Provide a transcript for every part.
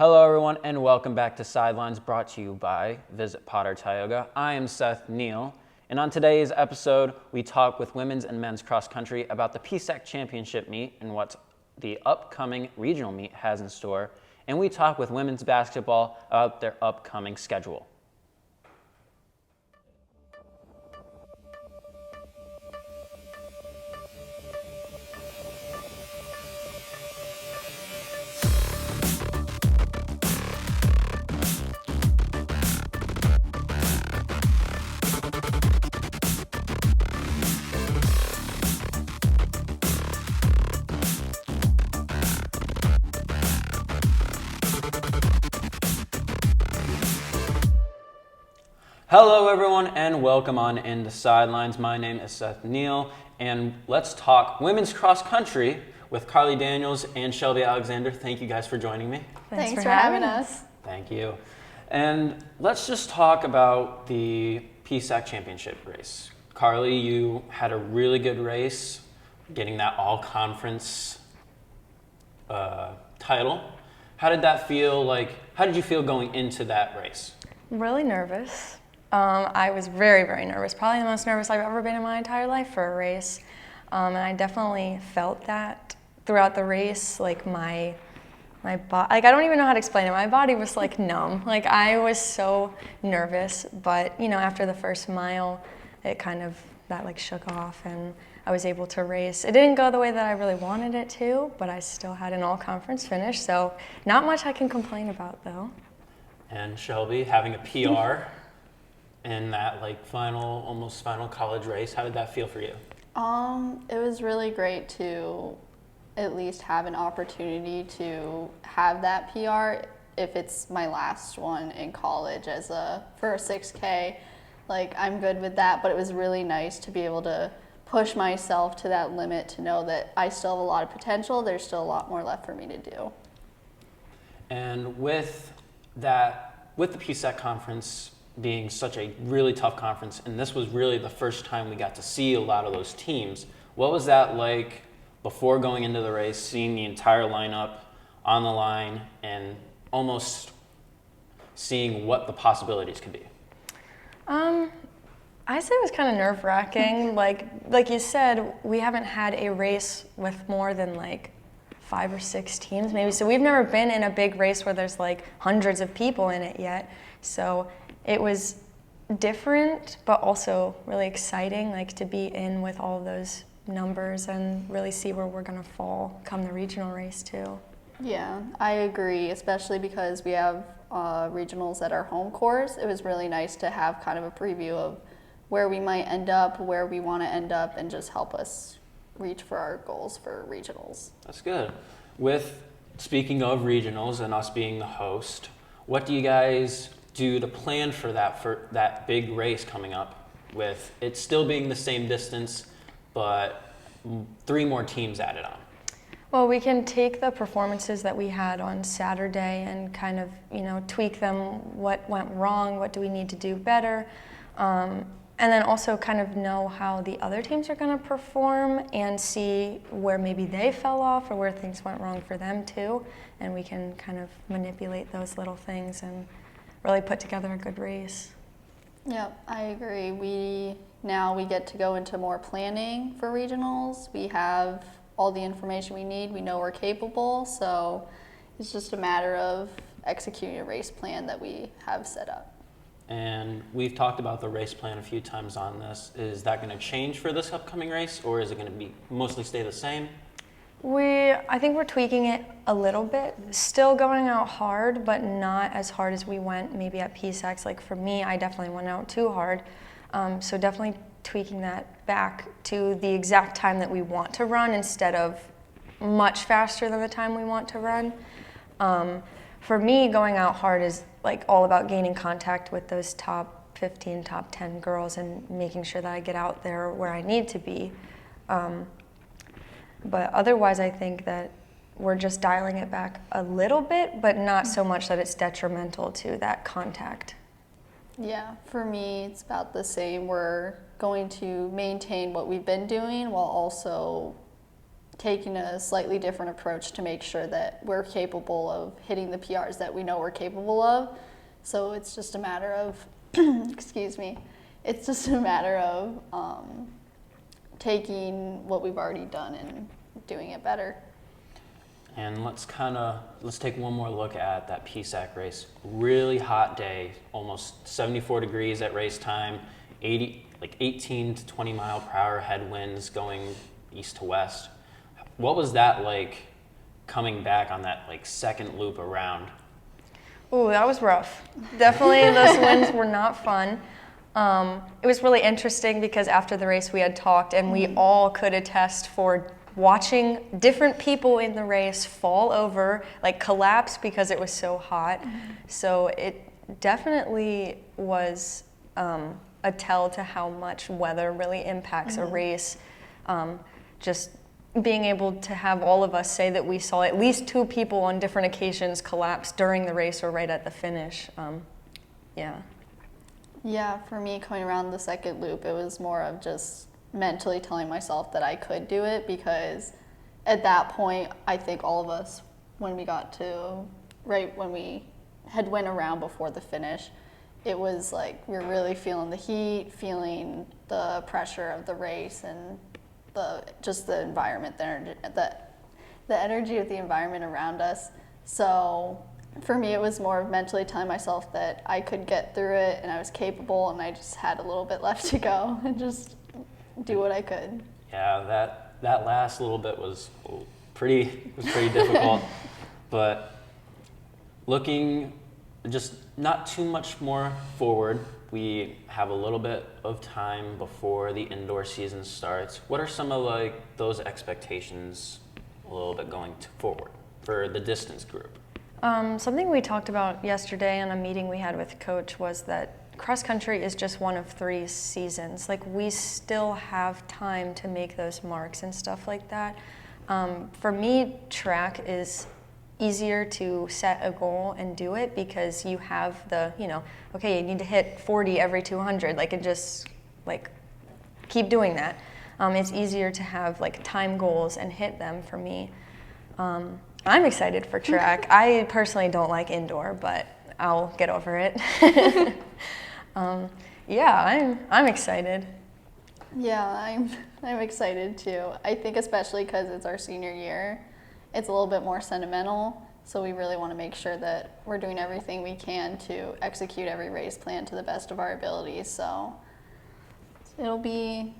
Hello everyone and welcome back to Sidelines, brought to you by Visit Potter Tioga. I am Seth Neal, and on today's episode we talk with women's and men's cross country about the PSAC Championship meet and what the upcoming regional meet has in store, and we talk with women's basketball about their upcoming schedule. Hello everyone and welcome on into Sidelines. My name is Seth Neal and let's talk women's cross country with Carly Daniels and Shelby Alexander. Thank you guys for joining me. Thanks for having us. Thank you. And let's just talk about the PSAC Championship race. Carly, you had a really good race, getting that all-conference title. How did that feel like? How did you feel going into that race? Really nervous. I was very, very nervous. Probably the most nervous I've ever been in my entire life for a race. And I definitely felt that throughout the race. Like my body, like I don't even know how to explain it. My body was like numb. Like I was so nervous. But you know, after the first mile, it kind of that like shook off, and I was able to race. It didn't go the way that I really wanted it to, but I still had an all-conference finish. So not much I can complain about though. And Shelby, having a PR in that like almost final college race, how did that feel for you? It was really great to at least have an opportunity to have that PR if it's my last one in college for a 6K. Like I'm good with that, but it was really nice to be able to push myself to that limit, to know that I still have a lot of potential. There's still a lot more left for me to do. And with the PSAC conference being such a really tough conference, and this was really the first time we got to see a lot of those teams, what was that like before going into the race, seeing the entire lineup on the line and almost seeing what the possibilities could be? I say it was kind of nerve-wracking. Like you said, we haven't had a race with more than like 5 or 6 teams maybe. So we've never been in a big race where there's like hundreds of people in it yet. So it was different, but also really exciting, like to be in with all of those numbers and really see where we're gonna fall come the regional race too. Yeah, I agree, especially because we have regionals at our home course. It was really nice to have kind of a preview of where we might end up, where we want to end up, and just help us reach for our goals for regionals. That's good. Speaking of regionals and us being the host, what do you guys do to plan for that big race coming up, with it still being the same distance but 3 more teams added on? Well, we can take the performances that we had on Saturday and kind of, tweak them. What went wrong? What do we need to do better? And then also kind of know how the other teams are going to perform and see where maybe they fell off or where things went wrong for them too. And we can kind of manipulate those little things and really put together a good race. Yeah, I agree. We get to go into more planning for regionals. We have all the information we need. We know we're capable, so it's just a matter of executing a race plan that we have set up. And we've talked about the race plan a few times on this. Is that going to change for this upcoming race, or is it going to be mostly stay the same? I think we're tweaking it a little bit. Still going out hard, but not as hard as we went maybe at PSACs. Like for me, I definitely went out too hard. So definitely tweaking that back to the exact time that we want to run instead of much faster than the time we want to run. For me, going out hard is like all about gaining contact with those top 15, top 10 girls and making sure that I get out there where I need to be. But otherwise, I think that we're just dialing it back a little bit, but not so much that it's detrimental to that contact. Yeah, for me, it's about the same. We're going to maintain what we've been doing while also taking a slightly different approach to make sure that we're capable of hitting the PRs that we know we're capable of. So it's just a matter of, excuse me, it's just a matter of taking what we've already done and doing it better. And let's take one more look at that PSAC race. Really hot day, almost 74 degrees at race time, 18 to 20 mile per hour headwinds going east to west. What was that like coming back on that like second loop around? Ooh, that was rough. Definitely those winds were not fun. It was really interesting because after the race we had talked and we all could attest for watching different people in the race fall over, like collapse because it was so hot. So it definitely was a tell to how much weather really impacts a race. Just being able to have all of us say that we saw at least 2 people on different occasions collapse during the race or right at the finish. Yeah, for me, coming around the second loop, it was more of just mentally telling myself that I could do it, because at that point, I think all of us, when we got to, right when we had went around before the finish, it was like we were really feeling the heat, feeling the pressure of the race, and the environment, the energy of the environment around us. So for me, it was more of mentally telling myself that I could get through it and I was capable, and I just had a little bit left to go and just do what I could. Yeah, that last little bit was pretty difficult, but looking just not too much more forward, we have a little bit of time before the indoor season starts. What are some of like those expectations a little bit going forward for the distance group? Something we talked about yesterday in a meeting we had with Coach was that cross country is just one of 3 seasons. Like, we still have time to make those marks and stuff like that. For me, track is easier to set a goal and do it because you have okay, you need to hit 40 every 200, like, and just like keep doing that. It's easier to have like time goals and hit them for me. I'm excited for track. I personally don't like indoor, but I'll get over it. I'm excited. Yeah, I'm excited too. I think especially because it's our senior year, it's a little bit more sentimental. So we really want to make sure that we're doing everything we can to execute every race plan to the best of our abilities. So it'll be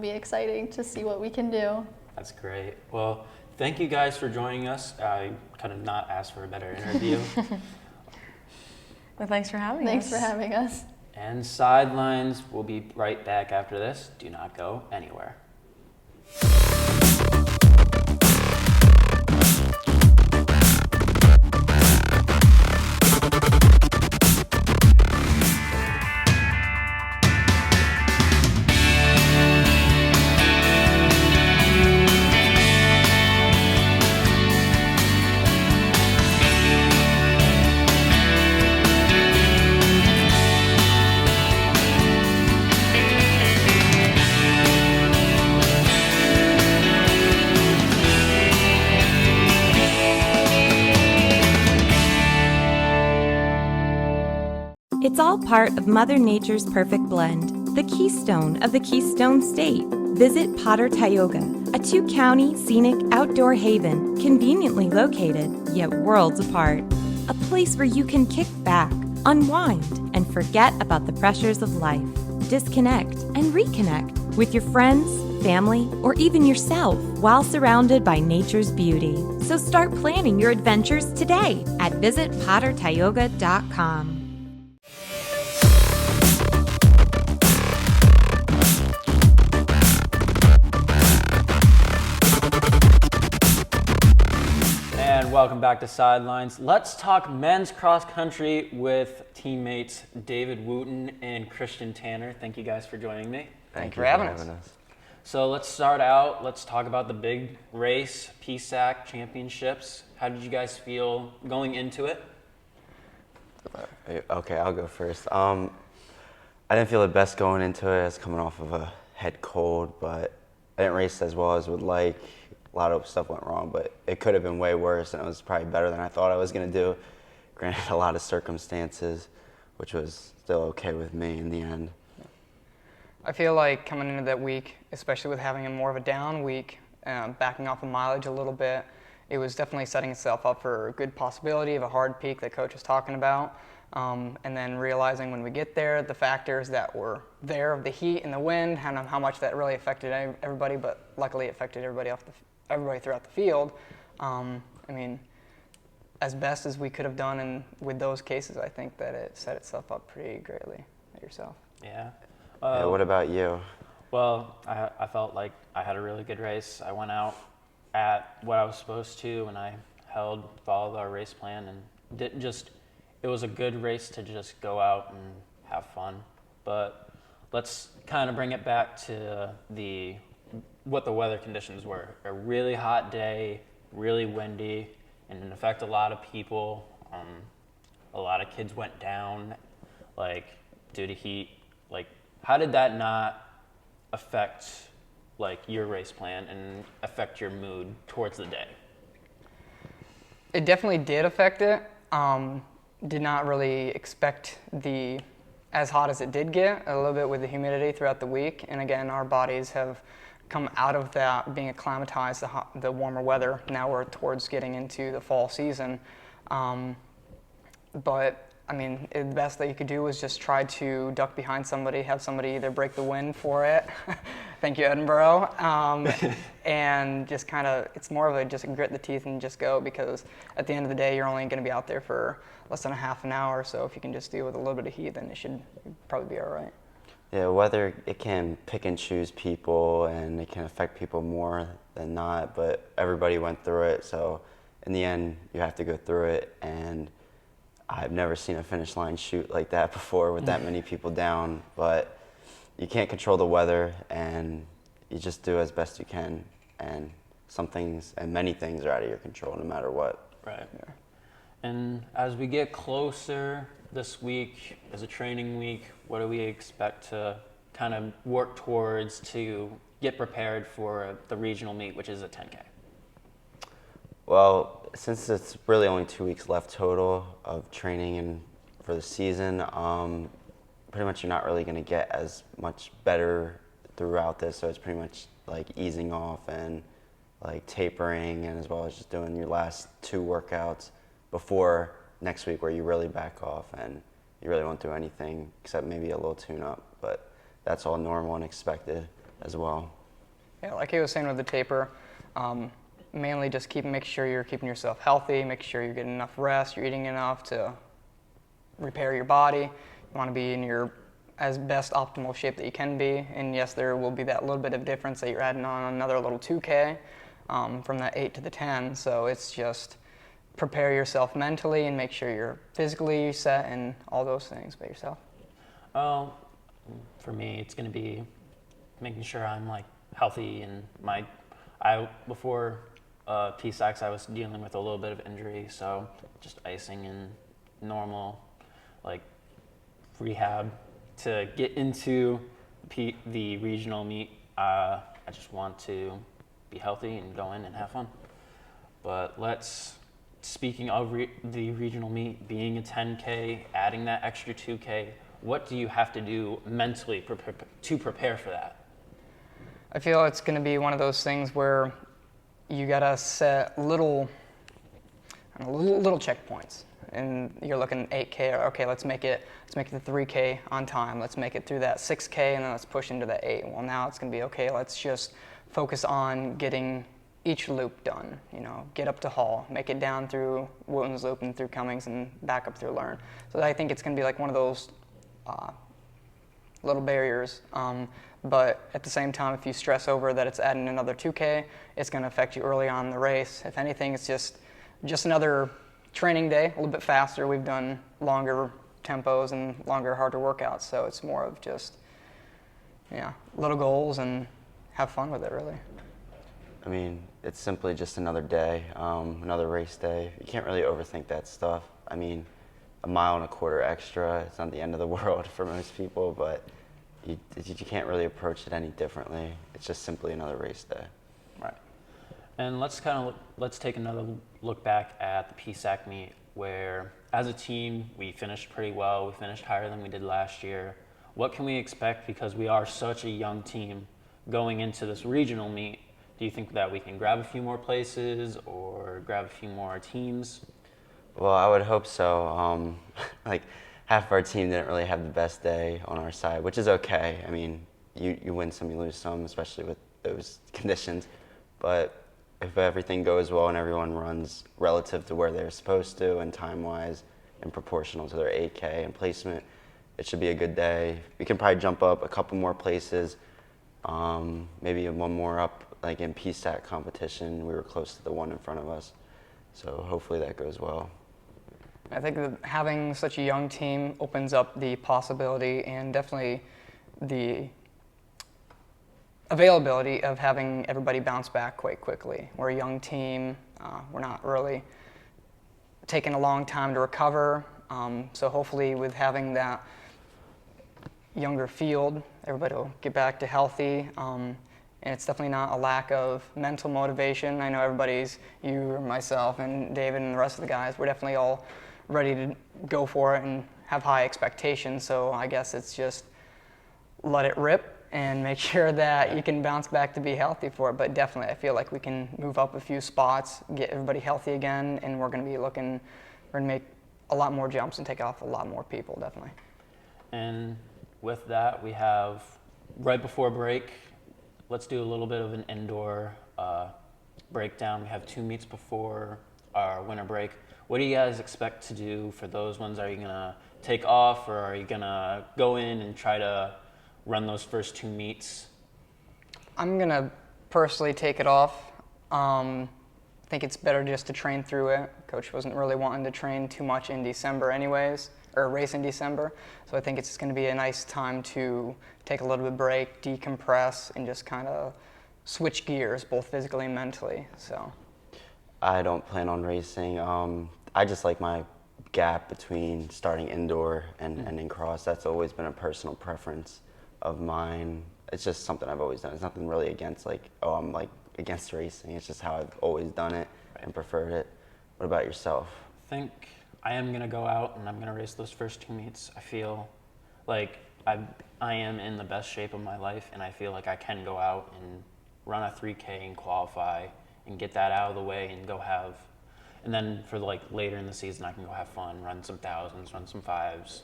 exciting to see what we can do. That's great. Well, thank you guys for joining us. I could have not asked for a better interview. Well, thanks for having us. Thanks for having us. And Sidelines will be right back after this. Do not go anywhere. It's all part of Mother Nature's perfect blend, the keystone of the Keystone State. Visit Potter Tioga, a 2-county scenic outdoor haven conveniently located, yet worlds apart. A place where you can kick back, unwind, and forget about the pressures of life. Disconnect and reconnect with your friends, family, or even yourself while surrounded by nature's beauty. So start planning your adventures today at visitpottertioga.com. Welcome back to Sidelines. Let's talk men's cross country with teammates David Wooten and Kristen Tanner. Thank you guys for joining me. Thank you for having us. So let's start out. Let's talk about the big race, PSAC Championships. How did you guys feel going into it? Okay, I'll go first. I didn't feel the best going into it. I was coming off of a head cold, but I didn't race as well as would like. a lot of stuff went wrong, but it could have been way worse, and it was probably better than I thought I was going to do. Granted, a lot of circumstances, which was still okay with me in the end. I feel like coming into that week, especially with having a more of a down week, backing off of mileage a little bit, it was definitely setting itself up for a good possibility of a hard peak that Coach was talking about. And then realizing when we get there, the factors that were there of the heat and the wind, and how much that really affected everybody, but luckily it affected everybody throughout the field. I mean, as best as we could have done, and with those cases, I think that it set itself up pretty greatly at yourself. Yeah. Yeah, what about you? Well, I felt like I had a really good race. I went out at what I was supposed to, and I followed our race plan, and it was a good race to just go out and have fun. But let's kind of bring it back to what the weather conditions were. A really hot day, really windy, and it affected a lot of people. A lot of kids went down, like, due to heat. Like, how did that not affect, like, your race plan and affect your mood towards the day? It definitely did affect it. Did not really expect as hot as it did get, a little bit with the humidity throughout the week. And again, our bodies have come out of that, being acclimatized to the warmer weather. Now we're towards getting into the fall season. But I mean, the best that you could do was just try to duck behind somebody, have somebody either break the wind for it, thank you Edinburgh, and just kind of, it's more of just grit the teeth and just go, because at the end of the day, you're only going to be out there for less than a half an hour, so if you can just deal with a little bit of heat, then it should probably be all right. Yeah, weather, it can pick and choose people, and it can affect people more than not, but everybody went through it, so in the end, you have to go through it, and I've never seen a finish line shoot like that before with that many people down, but you can't control the weather, and you just do as best you can, and some things and many things are out of your control no matter what. Right. Yeah. And as we get closer this week, as a training week, what do we expect to kind of work towards to get prepared for the regional meet, which is a 10K? Well, since it's really only 2 weeks left total of training and for the season, pretty much you're not really going to get as much better throughout this, so it's pretty much like easing off and like tapering, and as well as just doing your last 2 workouts before next week where you really back off and you really won't do anything except maybe a little tune-up, but that's all normal and expected as well. Yeah, like he was saying with the taper, mainly just make sure you're keeping yourself healthy, make sure you're getting enough rest, you're eating enough to repair your body. You want to be in your as best optimal shape that you can be, and yes, there will be that little bit of difference that you're adding on another little 2K from that 8 to the 10, so it's just prepare yourself mentally and make sure you're physically set and all those things by yourself. For me, it's going to be making sure I'm like healthy, and before PSACs I was dealing with a little bit of injury, so just icing and normal like rehab to get into the regional meet. I just want to be healthy and go in and have fun. But speaking of the regional meet being a 10K, adding that extra 2K, what do you have to do mentally to prepare for that? I feel it's going to be one of those things where you gotta set little checkpoints, and you're looking at 8K. Okay, let's make it the 3K on time. Let's make it through that 6K, and then let's push into the 8. Well, now it's gonna be okay. Let's just focus on getting each loop done. You know, get up to Hall, make it down through Wootton's Loop and through Cummings, and back up through Learn. So I think it's gonna be like one of those little barriers. But at the same time, if you stress over that it's adding another 2K, it's going to affect you early on in the race. If anything, it's just another training day, a little bit faster. We've done longer tempos and longer, harder workouts, so it's more of just, little goals and have fun with it, really. I mean, it's simply just another day, another race day. You can't really overthink that stuff. I mean, a mile and a quarter extra, it's not the end of the world for most people, but you can't really approach it any differently. It's just simply another race day. Right. And let's take another look back at the PSAC meet, where as a team we finished pretty well. We finished higher than we did last year. What can we expect, because we are such a young team going into this regional meet? Do you think that we can grab a few more places or grab a few more teams? Well, I would hope so. Like, half of our team didn't really have the best day on our side, which is okay. I mean, you win some, you lose some, especially with those conditions. But if everything goes well and everyone runs relative to where they're supposed to and time-wise and proportional to their 8K and placement, it should be a good day. We can probably jump up a couple more places, maybe one more up, like in PSAC competition. We were close to the one in front of us, so hopefully that goes well. I think that having such a young team opens up the possibility and definitely the availability of having everybody bounce back quite quickly. We're a young team. We're not really taking a long time to recover. So hopefully with having that younger field, everybody will get back to healthy. And it's definitely not a lack of mental motivation. I know everybody's, you, myself, and David and the rest of the guys, we're definitely all ready to go for it and have high expectations. So I guess it's just let it rip and make sure that you can bounce back to be healthy for it. But definitely, I feel like we can move up a few spots, get everybody healthy again, and we're going to make a lot more jumps and take off a lot more people, definitely. And with that, we have, right before break, let's do a little bit of an indoor breakdown. We have 2 meets before our winter break. What do you guys expect to do for those ones? Are you going to take off, or are you going to go in and try to run those first 2 meets? I'm going to personally take it off. I think it's better just to train through it. Coach wasn't really wanting to train too much in December anyways, or race in December. So I think it's going to be a nice time to take a little bit of break, decompress, and just kind of switch gears, both physically and mentally. So I don't plan on racing. I just like my gap between starting indoor and ending cross. That's always been a personal preference of mine. It's just something I've always done. It's nothing really against, like, oh, I'm like against racing. It's just how I've always done it and preferred it. What about yourself? I think I am going to go out and I'm going to race those first 2 meets. I feel like I am in the best shape of my life, and I feel like I can go out and run a 3K and qualify and get that out of the way and go have, and then for like later in the season I can go have fun, run some thousands, run some fives,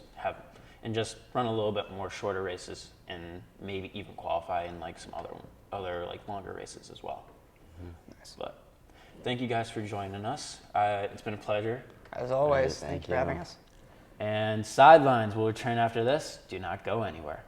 and just run a little bit more shorter races and maybe even qualify in like some other like longer races as well. Nice. But thank you guys for joining us. It's been a pleasure. As always, Thank thank you for you. having us. And Sidelines will return after this. Do not go anywhere.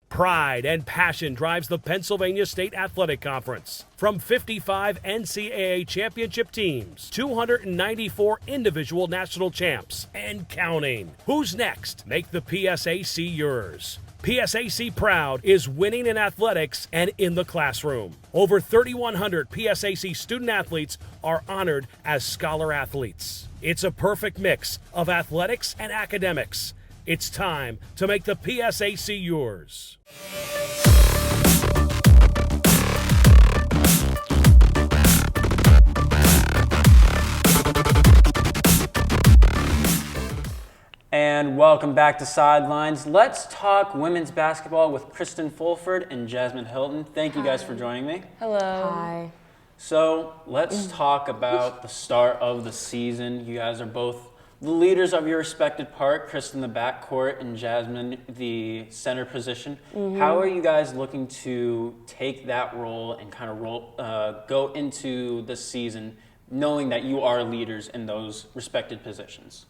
Pride and passion drives the Pennsylvania State Athletic Conference. From 55 NCAA championship teams, 294 individual national champs, and counting. Who's next? Make the PSAC yours. PSAC Proud is winning in athletics and in the classroom. Over 3,100 PSAC student athletes are honored as scholar athletes. It's a perfect mix of athletics and academics. It's time to make the PSAC yours. And welcome back to Sidelines. Let's talk women's basketball with Kristen Fulford and Jasmine Hilton. Thank you guys for joining me. Hello. Hi. So let's talk about the start of the season. You guys are both the leaders of your respected part, Kristen the backcourt and Jasmine the center position. How are you guys looking to take that role and kind of go into the season knowing that you are leaders in those respected positions?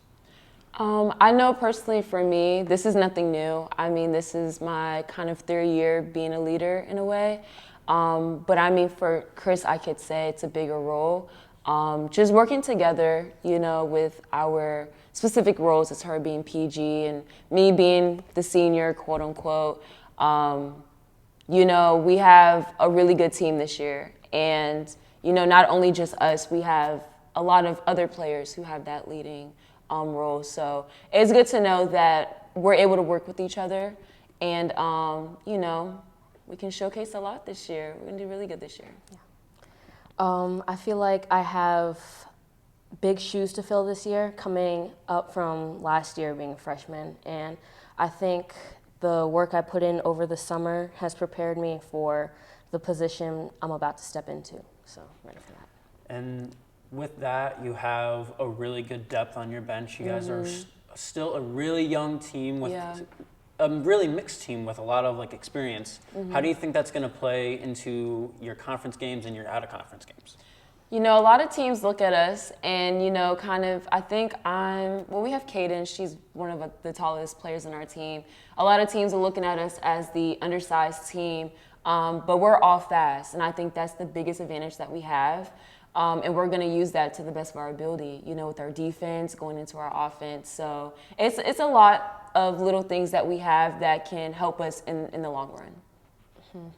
I know personally for me, this is nothing new. I mean, this is my kind of third year being a leader in a way. But I mean, for Chris, I could say it's a bigger role. Just working together, you know, with our specific roles, as her being PG and me being the senior, quote unquote. You know, we have a really good team this year. And, you know, not only just us, we have a lot of other players who have that leading role. So it's good to know that we're able to work with each other, and you know, we can showcase a lot this year. We're gonna do really good this year. Yeah. I feel like I have big shoes to fill this year, coming up from last year being a freshman, and I think the work I put in over the summer has prepared me for the position I'm about to step into. So I'm ready for that. And with that, you have a really good depth on your bench. You guys are still a really young team with a really mixed team with a lot of like experience. How do you think that's going to play into your conference games and your out of conference games? You know, a lot of teams look at us and, you know, kind of, I think we have Kaden, she's one of the tallest players in our team. A lot of teams are looking at us as the undersized team, but we're all fast, and I think that's the biggest advantage that we have. And we're going to use that to the best of our ability, you know, with our defense, going into our offense. So it's a lot of little things that we have that can help us in the long run.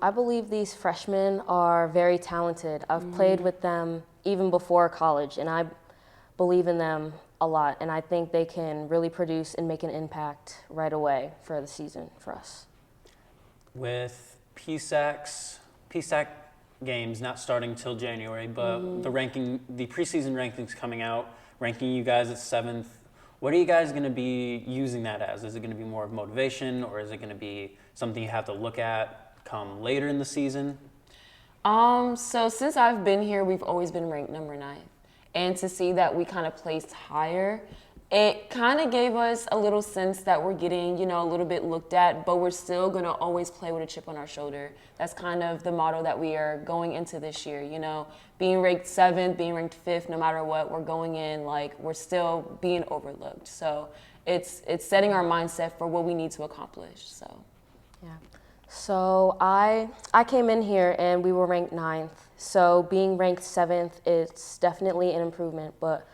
I believe these freshmen are very talented. I've played with them even before college, and I believe in them a lot. And I think they can really produce and make an impact right away for the season for us. With PSAC games not starting till January, but the preseason rankings coming out, ranking you guys at 7th. What are you guys going to be using that as? Is it going to be more of motivation, or is it going to be something you have to look at come later in the season? So since I've been here, we've always been ranked number 9. And to see that we kind of placed higher, it kind of gave us a little sense that we're getting, you know, a little bit looked at, but we're still going to always play with a chip on our shoulder. That's kind of the motto that we are going into this year, you know, being ranked 7th, being ranked 5th, no matter what, we're going in like we're still being overlooked. So it's setting our mindset for what we need to accomplish. So yeah. So I came in here and we were ranked 9th. So being ranked 7th, it's definitely an improvement, but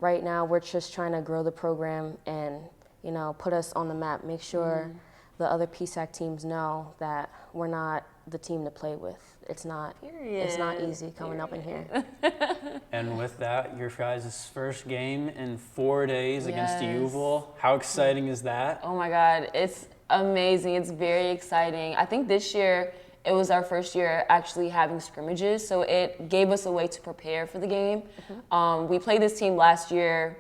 right now we're just trying to grow the program and, you know, put us on the map, make sure the other PSAC teams know that we're not the team to play with. It's not easy coming up in here. And with that, your guys' first game in 4 days against Uville. How exciting is that? Oh my God, it's amazing. It's very exciting. I think this year it was our first year actually having scrimmages, so it gave us a way to prepare for the game. We played this team last year.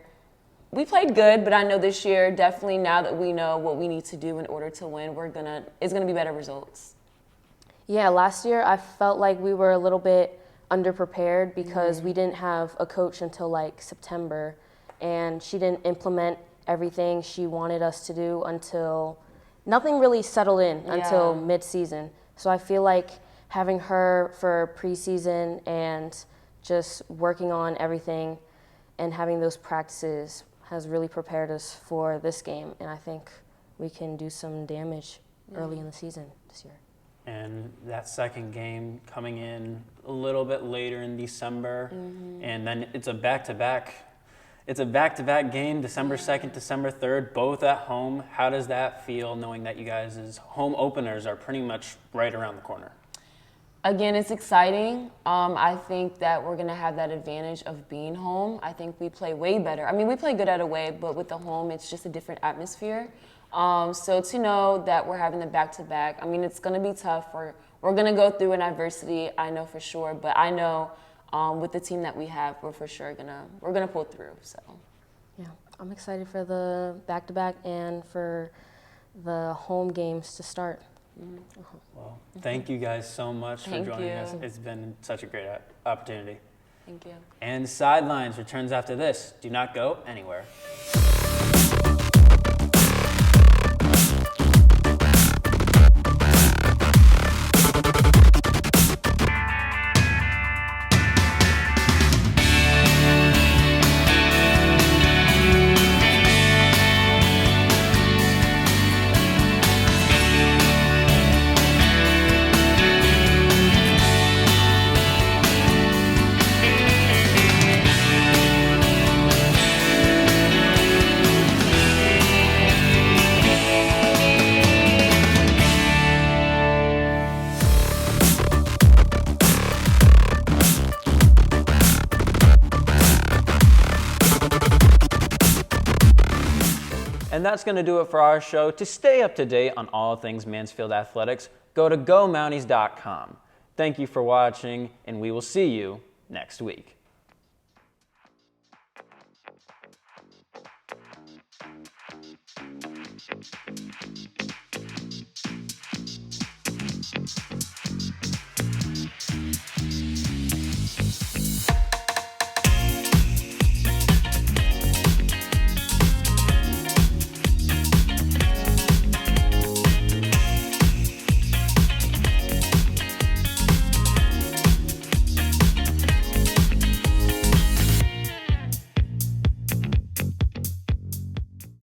We played good, but I know this year, definitely now that we know what we need to do in order to win, it's gonna be better results. Yeah, last year I felt like we were a little bit underprepared because we didn't have a coach until like September, and she didn't implement everything she wanted us to do until nothing really settled in until mid-season. So I feel like having her for preseason and just working on everything and having those practices has really prepared us for this game, and I think we can do some damage early in the season this year. And that second game coming in a little bit later in December, and then it's a back-to-back. It's a back-to-back game, December 2nd, December 3rd, both at home. How does that feel, knowing that you guys' home openers are pretty much right around the corner? Again, it's exciting. I think that we're going to have that advantage of being home. I think we play way better. I mean, we play good at away, but with the home, it's just a different atmosphere. So to know that we're having the back-to-back, I mean, it's going to be tough. We're going to go through an adversity, I know for sure. But I know with the team that we have, we're for sure we're gonna pull through. So, yeah, I'm excited for the back-to-back and for the home games to start. Well, thank you guys so much for joining us. It's been such a great opportunity. Thank you. And Sidelines returns after this. Do not go anywhere. And that's going to do it for our show. To stay up to date on all things Mansfield Athletics, go to GoMounties.com. Thank you for watching, and we will see you next week.